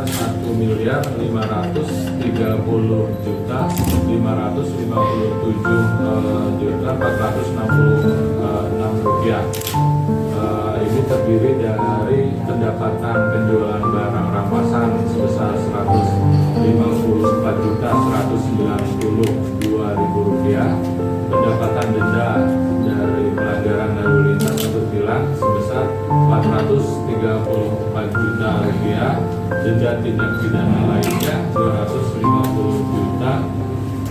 1.537.466 ini terdiri dari pendapatan penjualan barang rampasan sebesar Rp154.192.000, pendapatan denda dari pelanggaran lalu lintas atau tilang sebesar Rp434 juta, denda tindak pidana lainnya Rp250 juta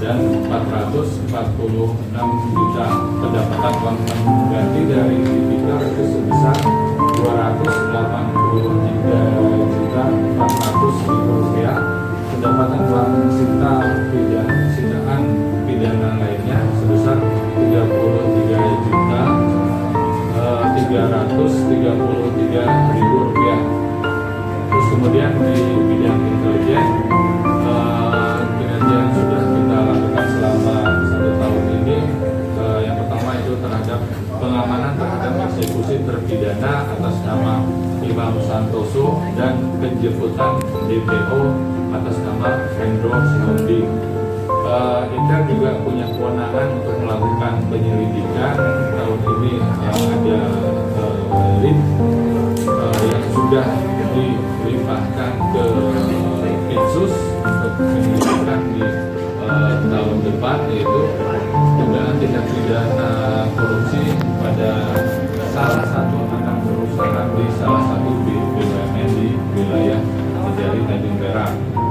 dan Rp446 juta. Pendapatan uang pengganti dari tipikor itu sebesar Rp283.400.000. Pendapatan uang sitaan pidana lainnya sebesar Rp33.333.000. Terus kemudian di bidang intelijen, kinerja yang sudah kita lakukan selama 1 tahun ini, yang pertama itu terhadap pengamanan terhadap eksekusi terpidana atas nama Imam Santoso dan penjemputan DPO atas nama Hendro Sihombing. Intel juga punya kewenangan untuk melakukan penyelidikan. Tahun ini ada lead yang sudah dilimpahkan ke Itsus untuk penyelidikan di tahun depan, yaitu dugaan tindak pidana korupsi pada salah satu anak perusahaan di salah satu BUMN di wilayah Kejari Tanjung Perak.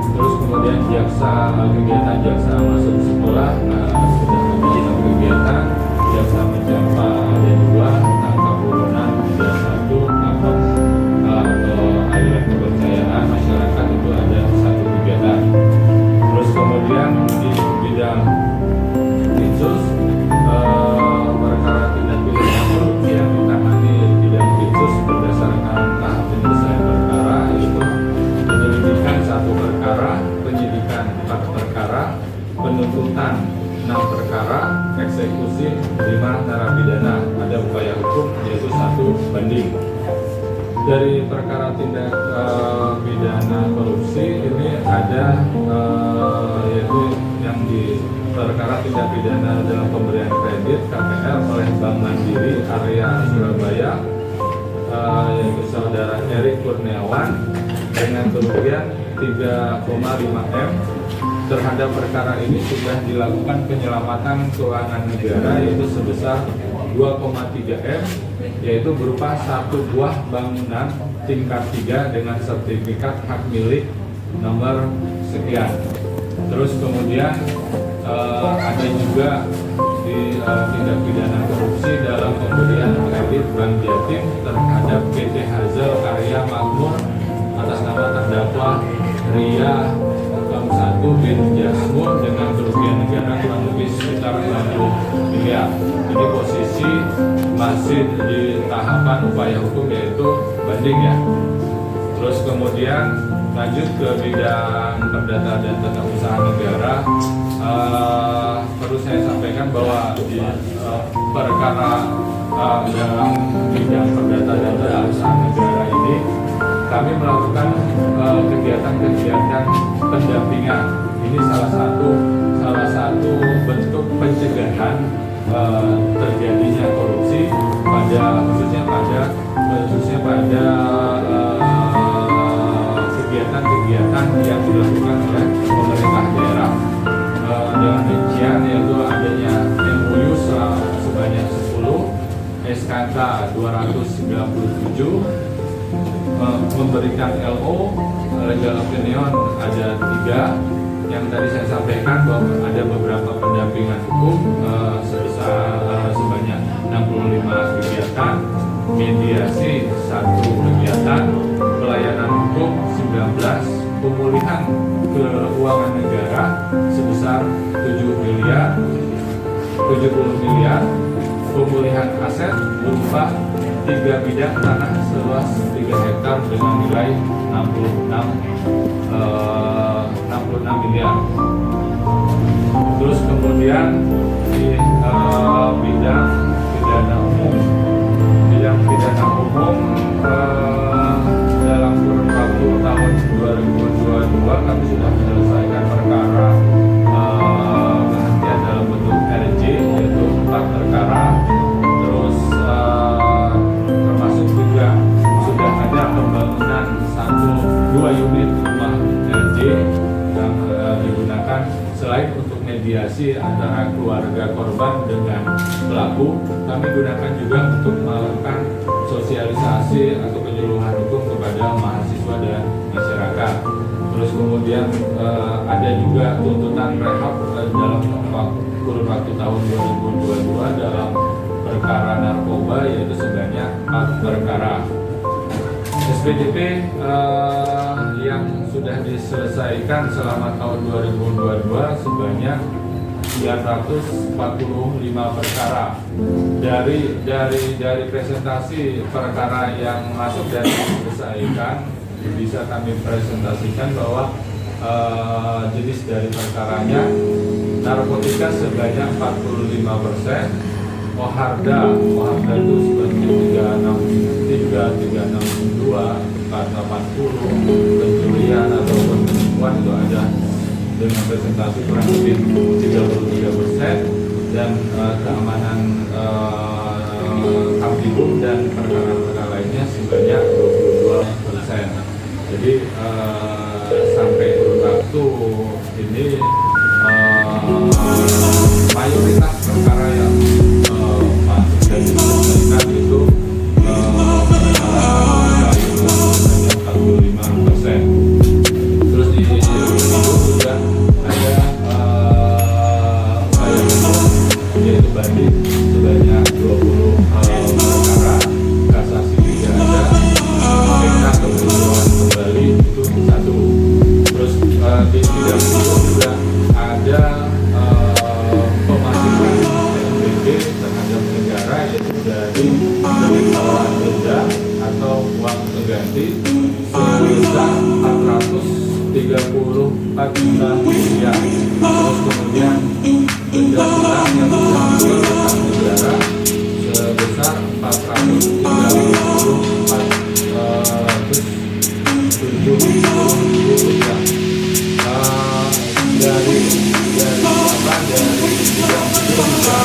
Terus kemudian kegiatan jaksa masuk sekolah sudah memiliki kegiatan jaksa menjampa ada 2, tangkap buronan 31, atau aliran kepercayaan masyarakat itu ada 1 kegiatan. Terus kemudian di bidang Itsus, perkara tindak pidana korupsi yang ditangani di bidang Itsus berdasarkan tahap penyelesaian perkara, yaitu penyelidikan 1 perkara, penyidikan 4 perkara, penuntutan 6 perkara, eksekusi 5 narapidana. Ada upaya hukum yaitu 1 banding. Dari perkara tindak pidana korupsi ini ada yaitu yang di perkara tindak pidana dalam pemberian kredit KPR oleh Bank Mandiri area Surabaya, yaitu saudara Erik Kurniawan dengan kerugian 3,5 M. Terhadap perkara ini sudah dilakukan penyelamatan keuangan negara yaitu sebesar 2,3 M, yaitu berupa 1 buah bangunan tingkat 3 dengan sertifikat hak milik nomor sekian. Terus kemudian ada juga di tindak pidana korupsi dalam pemberian kredit Bank Jatim terhadap PT Hazel Karya Makmur atas nama terdakwa Ria 1 bin Jasmur dengan kerugian negara kurang lebih sekitar 60 miliar. Ini posisi masih di tahapan upaya hukum yaitu banding ya. Terus kemudian lanjut ke bidang perdata dan tata usaha negara. Perlu saya sampaikan bahwa di perkara dalam bidang perdata dan tata usaha negara ini kami melakukan kegiatan-kegiatan pendampingan. Ini salah satu bentuk pencegahan terjadinya korupsi khususnya pada kegiatan-kegiatan yang dilakukan oleh pemerintah daerah. Dengan rincian yaitu adanya MOU sebanyak 10, SKK 297, memberikan LO, legal opinion ada 3, yang tadi saya sampaikan bahwa ada beberapa pendampingan hukum sebanyak 65 kegiatan, mediasi 1 kegiatan, pelayanan hukum 19, pemulihan keuangan negara sebesar 70 miliar, pemulihan aset berupa 3 bidang tanah seluas 3 hektar dengan nilai 66 miliar. Terus kemudian di bidang pidana umum, dalam kurun waktu tahun 2016 komunikasi antara keluarga korban dengan pelaku. Kami gunakan juga untuk melakukan sosialisasi atau penyuluhan hukum kepada mahasiswa dan masyarakat. Terus kemudian ada juga tuntutan rehab dalam kurun waktu tahun 2022 dalam perkara narkoba, yaitu sebanyak 4 perkara. SPDP yang sudah diselesaikan selama tahun 2022 sebanyak 945 perkara. Dari presentasi perkara yang masuk dan diselesaikan, bisa kami presentasikan bahwa jenis dari perkaranya: narkotika sebanyak 45%, Oharda itu sebanyak 362, karena 40, pencurian ataupun penipuan itu ada dengan presentasi kurang lebih 33%, dan keamanan kamtibum dan perkara-perkara lainnya sebanyak 22%. Jadi sampai kurun waktu ini mayoritas perkara yang masuk dan diselesaikan itu sebanyak 45%. Terus di situ juga ada upaya hukum, yaitu banding sebanyak 20 perkara, kasasi tidak ada, PK kemudian kembali itu 1. Terus di bidang itu juga ada pemasukan PNBP terhadap negara, yaitu dari tawaran denda atau uang pengganti sebesar 434 juta rupiah. Terus kemudian denda ulang yang diambil negara sebesar 470 rupiah. Dari bidang itu juga punya